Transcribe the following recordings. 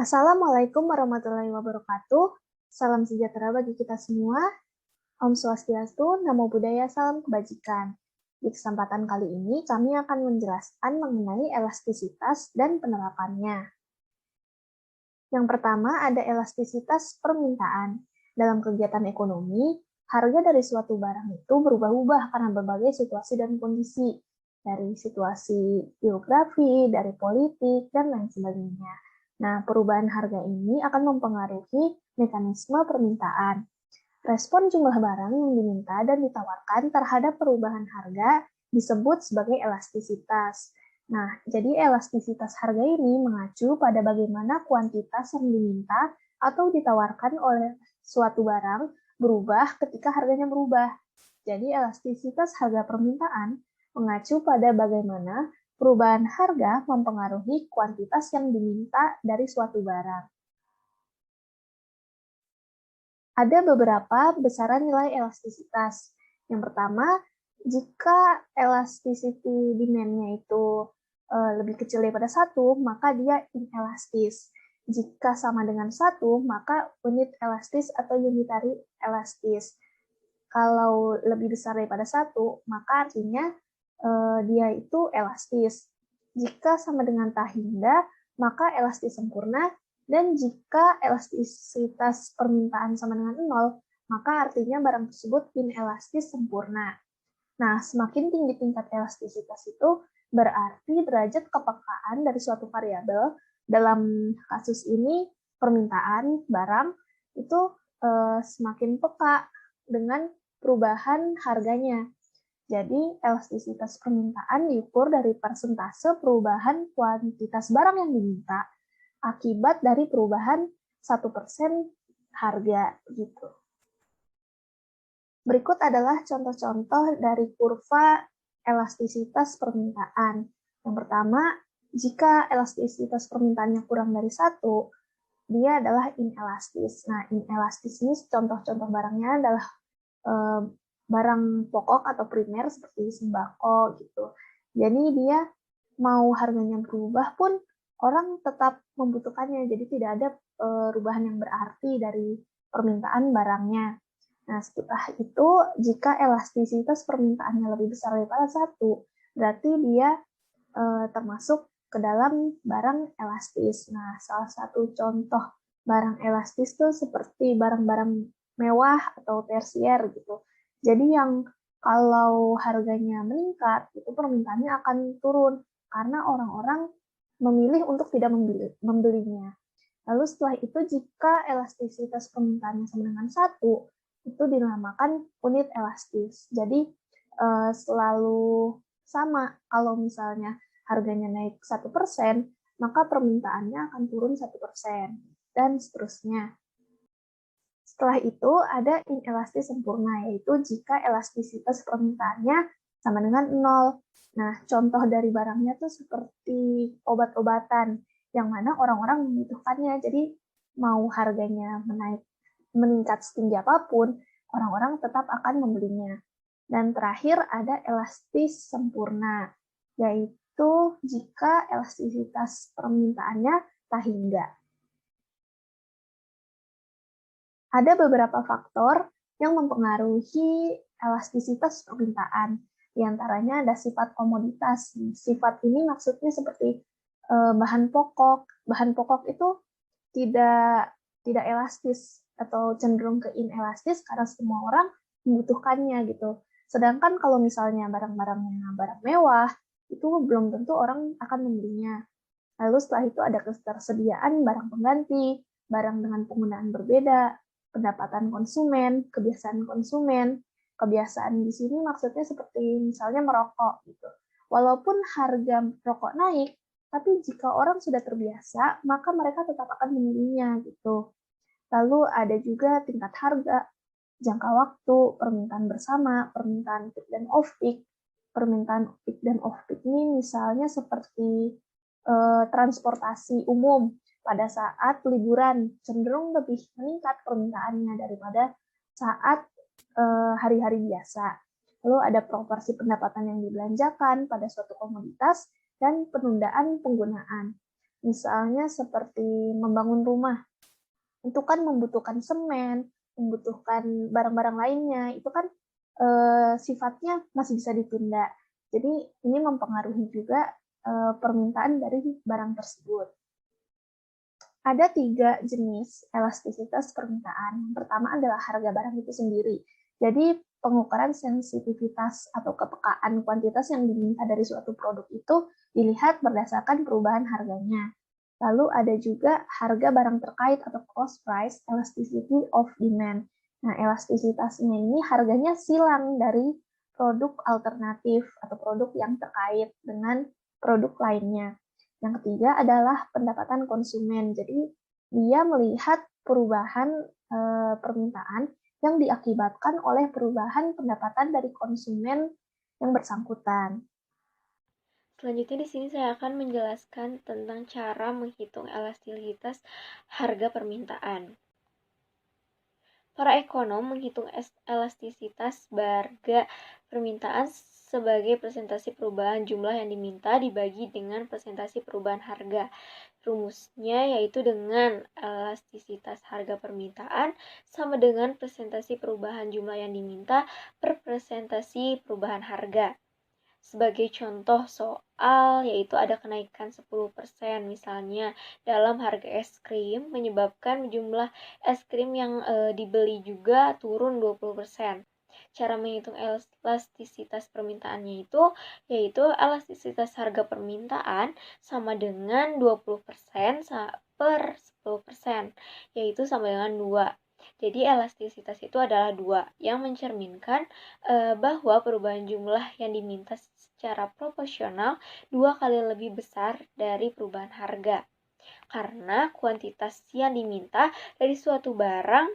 Assalamualaikum warahmatullahi wabarakatuh. Salam sejahtera bagi kita semua. Om Swastiastu, Namo Buddhaya, Salam Kebajikan. Di kesempatan kali ini, kami akan menjelaskan mengenai elastisitas dan penerapannya. Yang pertama, ada elastisitas permintaan. Dalam kegiatan ekonomi, harga dari suatu barang itu berubah-ubah karena berbagai situasi dan kondisi. Dari situasi geografi, dari politik, dan lain sebagainya. Nah, perubahan harga ini akan mempengaruhi mekanisme permintaan. Respon jumlah barang yang diminta dan ditawarkan terhadap perubahan harga disebut sebagai elastisitas. Nah, jadi elastisitas harga ini mengacu pada bagaimana kuantitas yang diminta atau ditawarkan oleh suatu barang berubah ketika harganya berubah. Jadi elastisitas harga permintaan mengacu pada bagaimana perubahan harga mempengaruhi kuantitas yang diminta dari suatu barang. Ada beberapa besaran nilai elastisitas. Yang pertama, jika elasticity demand-nya itu lebih kecil daripada 1, maka dia inelastis. Jika sama dengan 1, maka unit elastis atau unitary elastis. Kalau lebih besar daripada 1, maka artinya dia itu elastis. Jika sama dengan tahinda, maka elastis sempurna. Dan jika elastisitas permintaan sama dengan 0, maka artinya barang tersebut inelastis sempurna. Nah, semakin tinggi tingkat elastisitas itu berarti derajat kepekaan dari suatu variabel, dalam kasus ini permintaan barang, itu semakin peka dengan perubahan harganya. Jadi, elastisitas permintaan diukur dari persentase perubahan kuantitas barang yang diminta akibat dari perubahan 1% harga gitu. Berikut adalah contoh-contoh dari kurva elastisitas permintaan. Yang pertama, jika elastisitas permintaannya kurang dari 1, dia adalah inelastis. Nah, inelastis ini contoh-contoh barangnya adalah barang pokok atau primer seperti sembako gitu. Jadi dia mau harganya berubah pun orang tetap membutuhkannya. Jadi tidak ada perubahan yang berarti dari permintaan barangnya. Nah, setelah itu jika elastisitas permintaannya lebih besar daripada 1, berarti dia termasuk ke dalam barang elastis. Nah, salah satu contoh barang elastis tuh seperti barang-barang mewah atau tersier gitu. Jadi yang kalau harganya meningkat, itu permintaannya akan turun karena orang-orang memilih untuk tidak membelinya. Lalu setelah itu jika elastisitas permintaannya sama dengan 1, itu dinamakan unit elastis. Jadi selalu sama, kalau misalnya harganya naik 1%, maka permintaannya akan turun 1%, dan seterusnya. Setelah itu ada inelastis sempurna, yaitu jika elastisitas permintaannya sama dengan 0. Nah, contoh dari barangnya tuh seperti obat-obatan, yang mana orang-orang membutuhkannya, jadi mau harganya meningkat setinggi apapun, orang-orang tetap akan membelinya. Dan terakhir ada elastis sempurna, yaitu jika elastisitas permintaannya tak hingga. Ada beberapa faktor yang mempengaruhi elastisitas permintaan. Di antaranya ada sifat komoditas. Sifat ini maksudnya seperti bahan pokok. Bahan pokok itu tidak elastis atau cenderung ke inelastis karena semua orang membutuhkannya gitu. Sedangkan kalau misalnya barang-barangnya barang mewah, itu belum tentu orang akan membelinya. Lalu setelah itu ada ketersediaan barang pengganti, barang dengan penggunaan berbeda, pendapatan konsumen, kebiasaan konsumen. Kebiasaan di sini maksudnya seperti misalnya merokok gitu. Walaupun harga rokok naik, tapi jika orang sudah terbiasa, maka mereka tetap akan membelinya gitu. Lalu ada juga tingkat harga, jangka waktu, permintaan bersama, permintaan peak dan off-peak. Permintaan peak dan off-peak ini misalnya seperti transportasi umum. Pada saat liburan, cenderung lebih meningkat permintaannya daripada saat hari-hari biasa. Lalu ada proporsi pendapatan yang dibelanjakan pada suatu komoditas dan penundaan penggunaan. Misalnya seperti membangun rumah, itu kan membutuhkan semen, membutuhkan barang-barang lainnya, itu kan sifatnya masih bisa ditunda. Jadi ini mempengaruhi juga permintaan dari barang tersebut. Ada 3 jenis elastisitas permintaan. Yang pertama adalah harga barang itu sendiri. Jadi pengukuran sensitivitas atau kepekaan kuantitas yang diminta dari suatu produk itu dilihat berdasarkan perubahan harganya. Lalu ada juga harga barang terkait atau cost price elasticity of demand. Nah, elastisitasnya ini harganya silang dari produk alternatif atau produk yang terkait dengan produk lainnya. Yang ketiga adalah pendapatan konsumen. Jadi dia melihat perubahan permintaan yang diakibatkan oleh perubahan pendapatan dari konsumen yang bersangkutan. Selanjutnya di sini saya akan menjelaskan tentang cara menghitung elastisitas harga permintaan. Para ekonom menghitung elastisitas harga permintaan sebagai presentasi perubahan jumlah yang diminta dibagi dengan presentasi perubahan harga. Rumusnya yaitu dengan elastisitas harga permintaan sama dengan presentasi perubahan jumlah yang diminta per presentasi perubahan harga. Sebagai contoh soal, yaitu ada kenaikan 10% misalnya dalam harga es krim, menyebabkan jumlah es krim yang dibeli juga turun 20%. Cara menghitung elastisitas permintaannya itu, yaitu elastisitas harga permintaan sama dengan 20% per 10%, yaitu sama dengan 2. Jadi elastisitas itu adalah 2, yang mencerminkan bahwa perubahan jumlah yang diminta secara proporsional 2 kali lebih besar dari perubahan harga. Karena kuantitas yang diminta dari suatu barang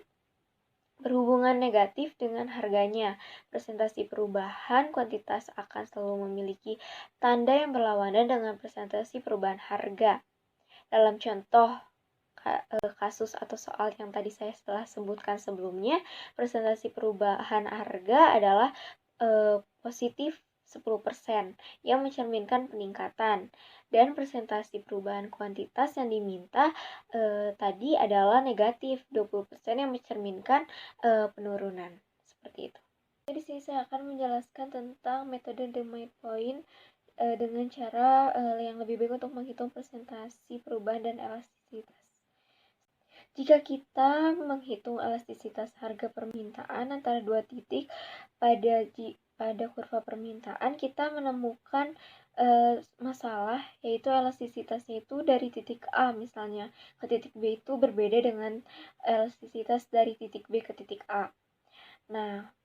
berhubungan negatif dengan harganya. Presentasi perubahan kuantitas akan selalu memiliki tanda yang berlawanan dengan presentasi perubahan harga. Dalam contoh kasus atau soal yang tadi saya telah sebutkan sebelumnya, presentasi perubahan harga adalah positif 10% yang mencerminkan peningkatan, dan presentasi perubahan kuantitas yang diminta tadi adalah negatif 20% yang mencerminkan penurunan. Seperti itu. Di sini saya akan menjelaskan tentang metode Debye Point dengan cara yang lebih baik untuk menghitung presentasi perubahan dan elastisitas. Jika kita menghitung elastisitas harga permintaan antara dua titik pada kurva permintaan, kita menemukan masalah, yaitu elastisitasnya itu dari titik A misalnya ke titik B itu berbeda dengan elastisitas dari titik B ke titik A. Nah,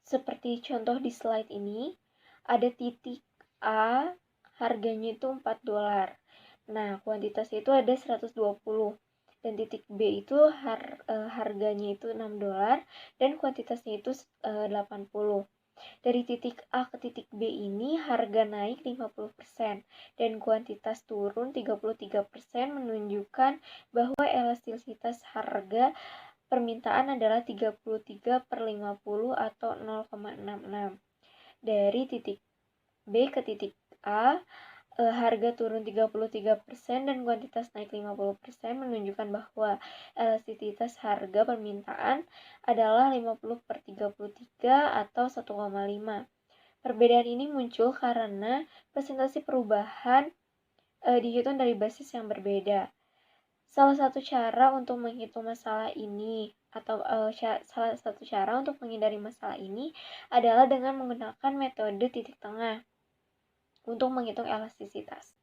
seperti contoh di slide ini, ada titik A, harganya itu $4. Nah, kuantitasnya itu ada 120. Dan titik B itu harganya itu $6 dan kuantitasnya itu 80. Dari titik A ke titik B ini harga naik 50% dan kuantitas turun 33%, menunjukkan bahwa elastisitas harga permintaan adalah 33/50 atau 0,66. Dari titik B ke titik A, harga turun 33% dan kuantitas naik 50%, menunjukkan bahwa elastisitas harga permintaan adalah 50/33 atau 1,5. Perbedaan ini muncul karena presentasi perubahan dihitung dari basis yang berbeda. Salah satu cara untuk menghitung masalah ini atau salah satu cara untuk menghindari masalah ini adalah dengan menggunakan metode titik tengah untuk menghitung elastisitas.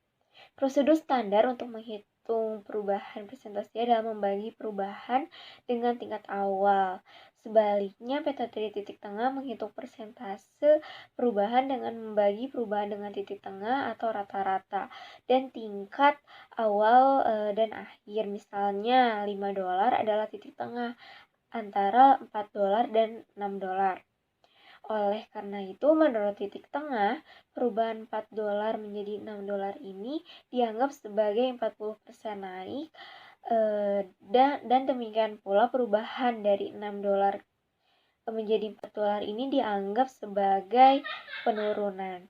Prosedur standar untuk menghitung perubahan presentasi adalah membagi perubahan dengan tingkat awal. Sebaliknya, metode titik tengah menghitung persentase perubahan dengan membagi perubahan dengan titik tengah atau rata-rata dan tingkat awal dan akhir. Misalnya, $5 adalah titik tengah antara $4 dan $6. Oleh karena itu, menurut titik tengah, perubahan $4 menjadi $6 ini dianggap sebagai 40% naik, dan demikian pula perubahan dari $6 menjadi $4 ini dianggap sebagai penurunan.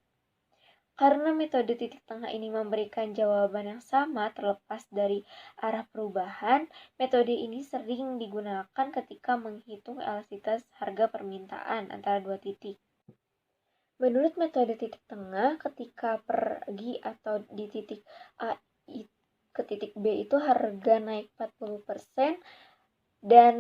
Karena metode titik tengah ini memberikan jawaban yang sama terlepas dari arah perubahan, metode ini sering digunakan ketika menghitung elastisitas harga permintaan antara dua titik. Menurut metode titik tengah, ketika pergi atau di titik A ke titik B itu harga naik 40% dan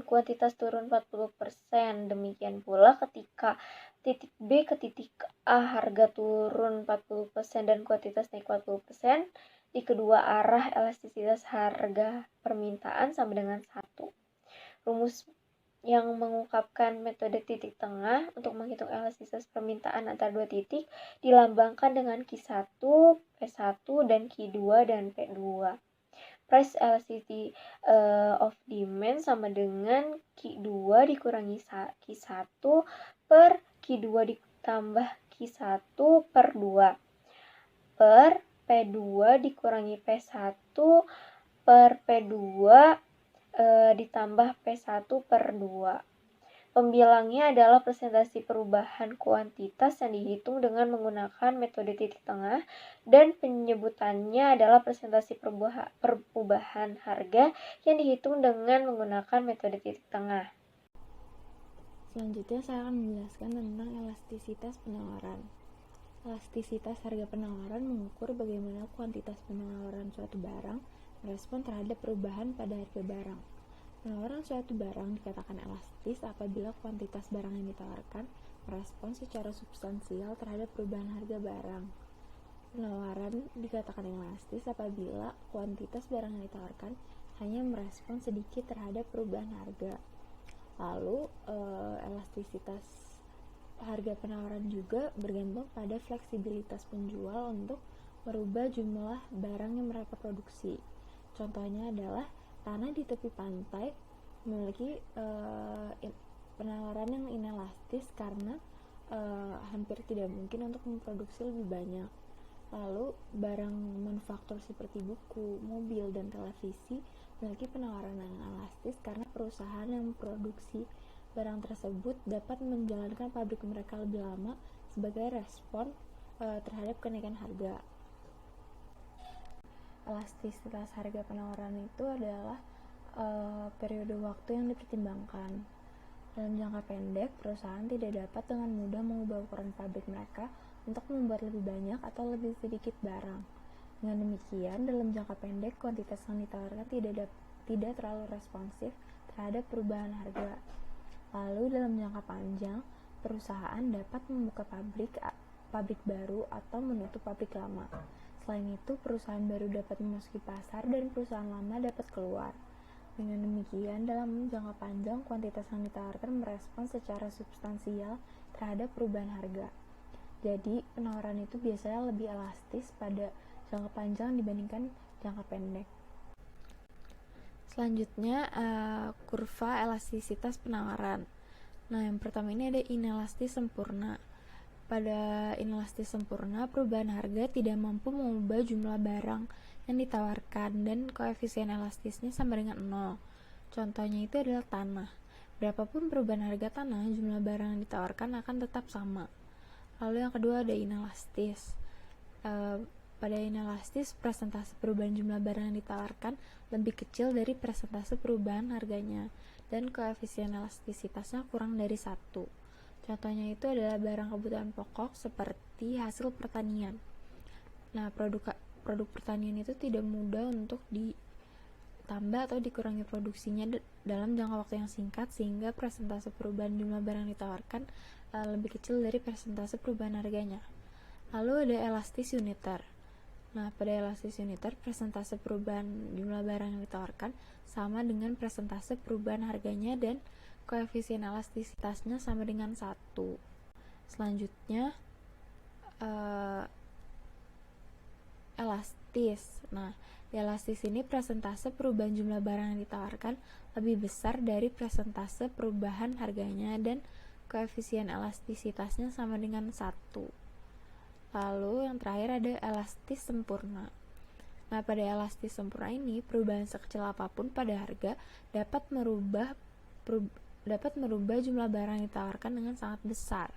kuantitas turun 40%. Demikian pula ketika titik B ke titik A harga turun 40% dan kuantitas naik 40%, di kedua arah elastisitas harga permintaan sama dengan 1. Rumus yang mengungkapkan metode titik tengah untuk menghitung elastisitas permintaan antara dua titik dilambangkan dengan Q1, P1, dan Q2 dan P2. Price elasticity of demand sama dengan Q2 dikurangi Q1 per Q2 ditambah Q1 per 2 per P2 dikurangi P1 per P2 ditambah P1 per 2. Pembilangnya adalah presentasi perubahan kuantitas yang dihitung dengan menggunakan metode titik tengah, dan penyebutannya adalah presentasi perubahan harga yang dihitung dengan menggunakan metode titik tengah. Selanjutnya saya akan menjelaskan tentang elastisitas penawaran. Elastisitas harga penawaran mengukur bagaimana kuantitas penawaran suatu barang merespon terhadap perubahan pada harga barang. Penawaran suatu barang dikatakan elastis apabila kuantitas barang yang ditawarkan merespon secara substansial terhadap perubahan harga barang. Penawaran dikatakan elastis apabila kuantitas barang yang ditawarkan hanya merespon sedikit terhadap perubahan harga. Lalu, elastisitas harga penawaran juga bergantung pada fleksibilitas penjual untuk merubah jumlah barang yang mereka produksi. Contohnya adalah tanah di tepi pantai memiliki penawaran yang inelastis karena hampir tidak mungkin untuk memproduksi lebih banyak. Lalu barang manufaktur seperti buku, mobil, dan televisi memiliki penawaran yang elastis karena perusahaan yang memproduksi barang tersebut dapat menjalankan pabrik mereka lebih lama sebagai respon terhadap kenaikan harga. Elastisitas harga penawaran itu adalah periode waktu yang dipertimbangkan. Dalam jangka pendek, perusahaan tidak dapat dengan mudah mengubah ukuran pabrik mereka untuk membuat lebih banyak atau lebih sedikit barang. Dengan demikian, dalam jangka pendek, kuantitas yang ditawarkan tidak terlalu responsif terhadap perubahan harga. Lalu, dalam jangka panjang, perusahaan dapat membuka pabrik baru atau menutup pabrik lama. Selain itu, perusahaan baru dapat memasuki pasar dan perusahaan lama dapat keluar. Dengan demikian, dalam jangka panjang, kuantitas yang ditawarkan merespon secara substansial terhadap perubahan harga. Jadi, penawaran itu biasanya lebih elastis pada jangka panjang dibandingkan jangka pendek. Selanjutnya, kurva elastisitas penawaran. Nah, yang pertama ini ada inelastis sempurna. Pada inelastis sempurna, perubahan harga tidak mampu mengubah jumlah barang yang ditawarkan dan koefisien elastisnya sama dengan 0. Contohnya itu adalah tanah. Berapapun perubahan harga tanah, jumlah barang yang ditawarkan akan tetap sama. Lalu yang kedua ada inelastis. Pada inelastis, persentase perubahan jumlah barang yang ditawarkan lebih kecil dari persentase perubahan harganya, dan koefisien elastisitasnya kurang dari 1. Contohnya itu adalah barang kebutuhan pokok seperti hasil pertanian. Nah, produk pertanian itu tidak mudah untuk ditambah atau dikurangi produksinya dalam jangka waktu yang singkat, sehingga persentase perubahan jumlah barang yang ditawarkan lebih kecil dari persentase perubahan harganya. Lalu ada elastis uniter. Nah, pada elastis uniter, persentase perubahan jumlah barang yang ditawarkan sama dengan persentase perubahan harganya dan koefisien elastisitasnya sama dengan 1. Selanjutnya, elastis. Nah, di elastis ini persentase perubahan jumlah barang yang ditawarkan lebih besar dari persentase perubahan harganya dan koefisien elastisitasnya sama dengan 1. Lalu yang terakhir ada elastis sempurna. Nah, pada elastis sempurna ini, perubahan sekecil apapun pada harga dapat merubah jumlah barang yang ditawarkan dengan sangat besar.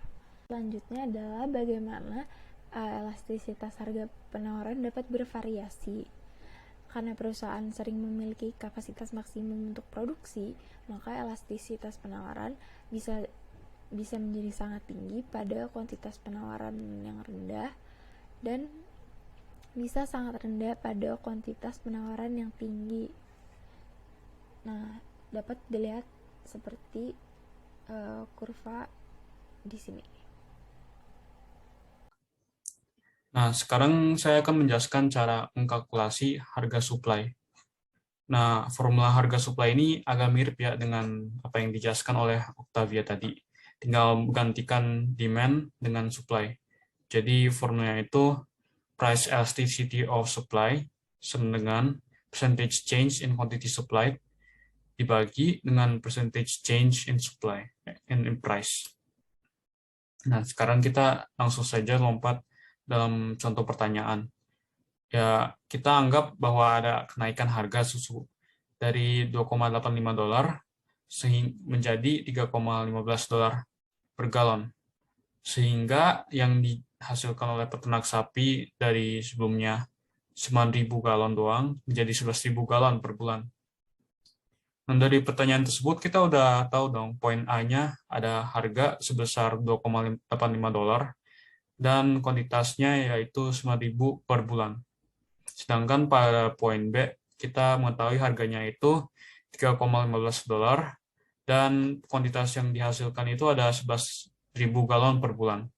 Selanjutnya adalah bagaimana elastisitas harga penawaran dapat bervariasi. Karena perusahaan sering memiliki kapasitas maksimum untuk produksi, maka elastisitas penawaran bisa menjadi sangat tinggi pada kuantitas penawaran yang rendah dan bisa sangat rendah pada kuantitas penawaran yang tinggi. Nah, dapat dilihat seperti kurva di sini. Nah, sekarang saya akan menjelaskan cara mengkalkulasi harga supply. Nah, formula harga supply ini agak mirip ya dengan apa yang dijelaskan oleh Octavia tadi. Tinggal menggantikan demand dengan supply. Jadi formulanya itu price elasticity of supply sama dengan percentage change in quantity supply dibagi dengan percentage change in supply and in price. Nah, sekarang kita langsung saja lompat dalam contoh pertanyaan. Ya, kita anggap bahwa ada kenaikan harga susu dari $2,85 menjadi $3,15 per galon. Sehingga yang dihasilkan oleh peternak sapi dari sebelumnya 9.000 galon doang menjadi 11.000 galon per bulan. Dan dari pertanyaan tersebut kita udah tahu dong poin A-nya ada harga sebesar $2,85 dan kuantitasnya yaitu 9.000 per bulan. Sedangkan pada poin B kita mengetahui harganya itu $3,15 dan kuantitas yang dihasilkan itu ada 11.000 galon per bulan.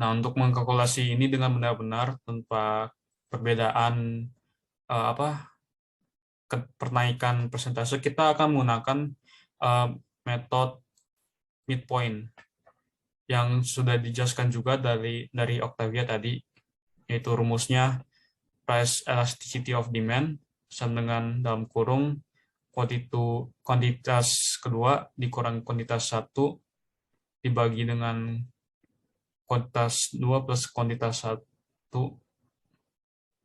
Nah, untuk mengkalkulasi ini dengan benar-benar tanpa perbedaan penaikan persentase, kita akan menggunakan metode midpoint yang sudah dijelaskan juga dari Octavia tadi, yaitu rumusnya price elasticity of demand sama dengan dalam kurung kuantitas kedua dikurangi kuantitas 1 dibagi dengan kuantitas 2 plus kuantitas 1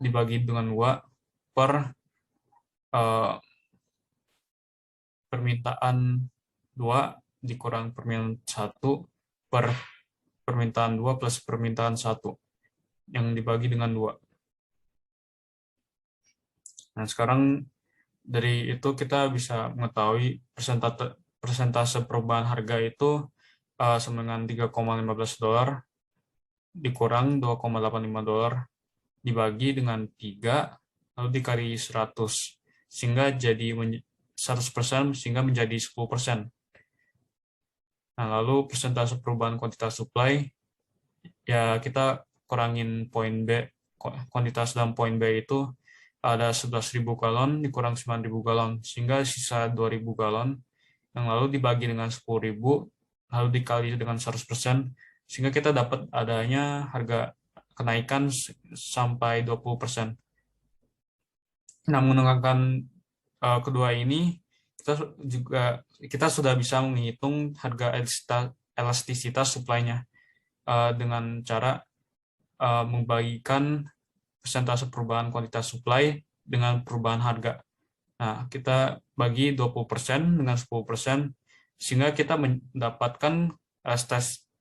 dibagi dengan 2 per permintaan 2 dikurang permintaan 1 per permintaan 2 plus permintaan 1 yang dibagi dengan 2. Nah, sekarang dari itu kita bisa mengetahui persentase perubahan harga itu sama dengan $3,15 dikurang $2,85 dibagi dengan 3 lalu dikali 100 sehingga jadi 100% sehingga menjadi 10%. Nah, lalu persentase perubahan kuantitas supply ya kita kurangin poin B, kuantitas dalam poin B itu ada 11.000 galon dikurang 9.000 galon sehingga sisa 2.000 galon yang lalu dibagi dengan 10.000 lalu dikali dengan 100% sehingga kita dapat adanya harga kenaikan sampai 20%. Nah, menggunakan kedua ini kita sudah bisa menghitung harga elastisitas supply-nya dengan cara membagikan persentase perubahan kuantitas supply dengan perubahan harga. Nah, kita bagi 20% dengan 10% sehingga kita mendapatkan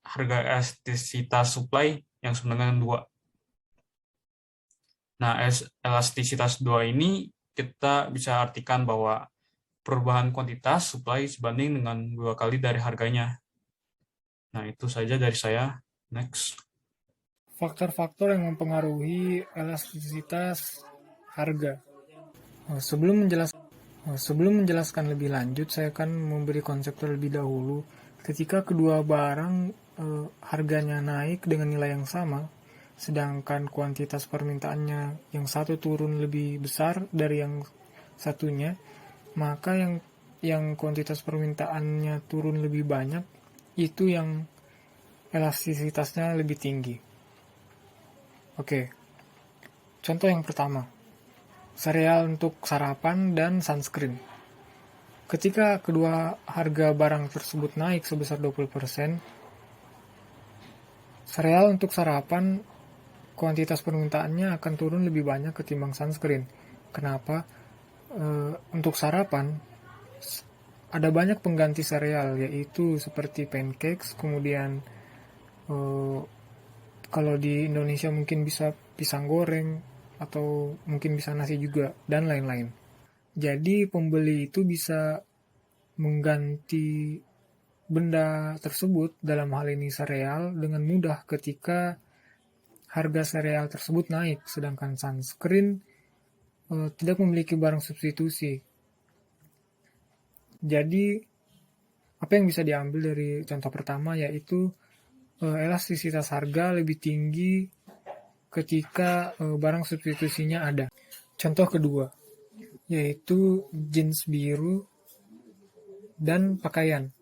harga elastisitas supply yang sama dengan 2. Nah, elastisitas 2 ini kita bisa artikan bahwa perubahan kuantitas supply sebanding dengan 2 kali dari harganya. Nah, itu saja dari saya. Next. Faktor-faktor yang mempengaruhi elastisitas harga. Sebelum menjelaskan lebih lanjut, saya akan memberi konsep terlebih dahulu. Ketika kedua barang harganya naik dengan nilai yang sama, sedangkan kuantitas permintaannya yang satu turun lebih besar dari yang satunya, maka yang kuantitas permintaannya turun lebih banyak, itu yang elastisitasnya lebih tinggi. Oke, contoh yang pertama, sereal untuk sarapan dan sunscreen. Ketika kedua harga barang tersebut naik sebesar 20%, sereal untuk sarapan kuantitas permintaannya akan turun lebih banyak ketimbang sunscreen. Kenapa? Untuk sarapan ada banyak pengganti sereal, yaitu seperti pancakes, kemudian Kalau di Indonesia mungkin bisa pisang goreng, atau mungkin bisa nasi juga, dan lain-lain. Jadi pembeli itu bisa mengganti benda tersebut, dalam hal ini sereal, dengan mudah ketika harga sereal tersebut naik, sedangkan sunscreen tidak memiliki barang substitusi. Jadi apa yang bisa diambil dari contoh pertama yaitu elastisitas harga lebih tinggi ketika barang substitusinya ada. Contoh kedua yaitu jeans biru dan pakaian.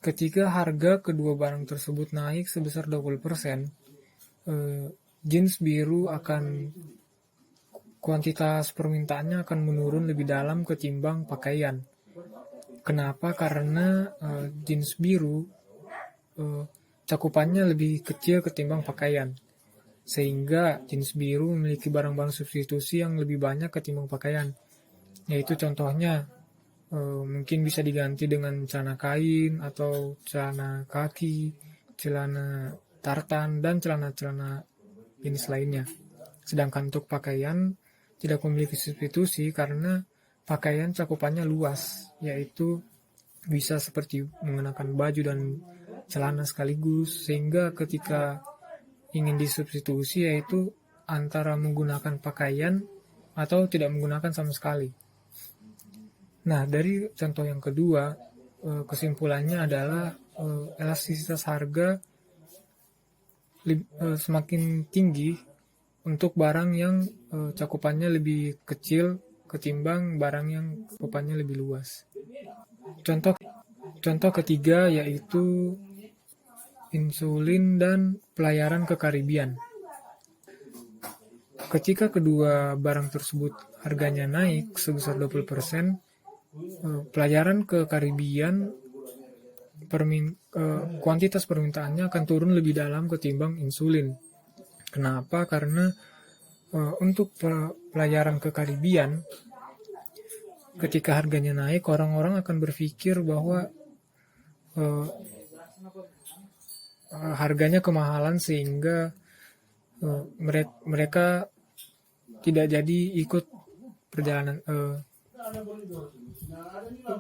Ketika harga kedua barang tersebut naik sebesar 20%, jeans biru akan kuantitas permintaannya akan menurun lebih dalam ketimbang pakaian. Kenapa? Karena jeans biru cakupannya lebih kecil ketimbang pakaian, sehingga jeans biru memiliki barang-barang substitusi yang lebih banyak ketimbang pakaian. Yaitu contohnya mungkin bisa diganti dengan celana kain atau celana kaki, celana tartan, dan celana-celana jenis lainnya. Sedangkan untuk pakaian tidak memiliki substitusi karena pakaian cakupannya luas, yaitu bisa seperti mengenakan baju dan celana sekaligus, sehingga ketika ingin disubstitusi yaitu antara menggunakan pakaian atau tidak menggunakan sama sekali. Nah, dari contoh yang kedua, kesimpulannya adalah elastisitas harga semakin tinggi untuk barang yang cakupannya lebih kecil ketimbang barang yang cakupannya lebih luas. Contoh ketiga yaitu insulin dan pelayaran ke Karibian. Ketika kedua barang tersebut harganya naik sebesar 20%, pelayaran ke Karibian kuantitas permintaannya akan turun lebih dalam ketimbang insulin. Kenapa? Karena untuk pelayaran ke Karibian, ketika harganya naik, orang-orang akan berpikir bahwa harganya kemahalan sehingga mereka tidak jadi ikut perjalanan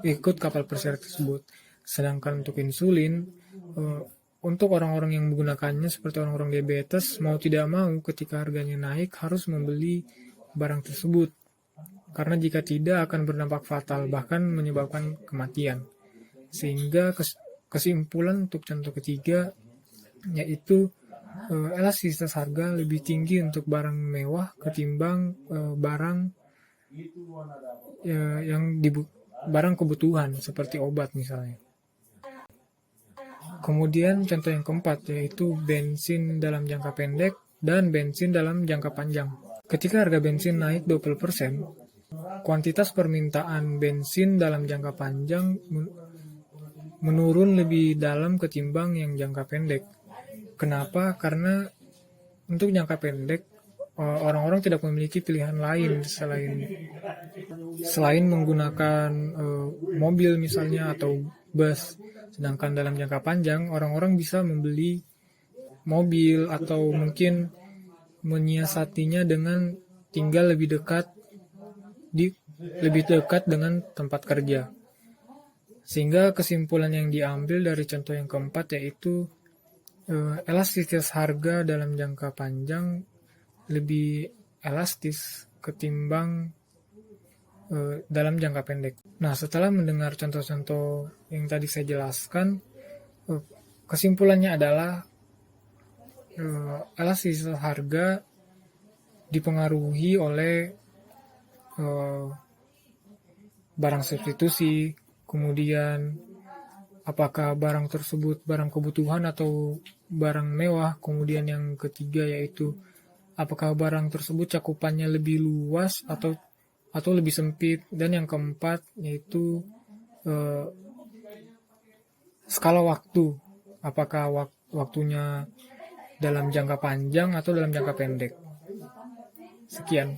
ikut kapal pesiar tersebut. Sedangkan untuk insulin, untuk orang-orang yang menggunakannya seperti orang-orang diabetes, mau tidak mau ketika harganya naik harus membeli barang tersebut. Karena jika tidak akan berdampak fatal, bahkan menyebabkan kematian. Sehingga kesimpulan untuk contoh ketiga yaitu elastisitas harga lebih tinggi untuk barang mewah ketimbang barang barang kebutuhan seperti obat misalnya. Kemudian contoh yang keempat yaitu bensin dalam jangka pendek dan bensin dalam jangka panjang. Ketika harga bensin naik 20%, kuantitas permintaan bensin dalam jangka panjang menurun lebih dalam ketimbang yang jangka pendek. Kenapa? Karena untuk jangka pendek orang-orang tidak memiliki pilihan lain selain menggunakan mobil misalnya atau bus. Sedangkan dalam jangka panjang orang-orang bisa membeli mobil atau mungkin menyiasatinya dengan tinggal lebih dekat dengan tempat kerja. Sehingga kesimpulan yang diambil dari contoh yang keempat yaitu elastisitas harga dalam jangka panjang lebih elastis ketimbang dalam jangka pendek. Nah, setelah mendengar contoh-contoh yang tadi saya jelaskan, kesimpulannya adalah elastisitas harga dipengaruhi oleh barang substitusi, kemudian apakah barang tersebut barang kebutuhan atau barang mewah, kemudian yang ketiga yaitu apakah barang tersebut cakupannya lebih luas atau lebih sempit, dan yang keempat yaitu skala waktu, apakah waktunya dalam jangka panjang atau dalam jangka pendek. Sekian.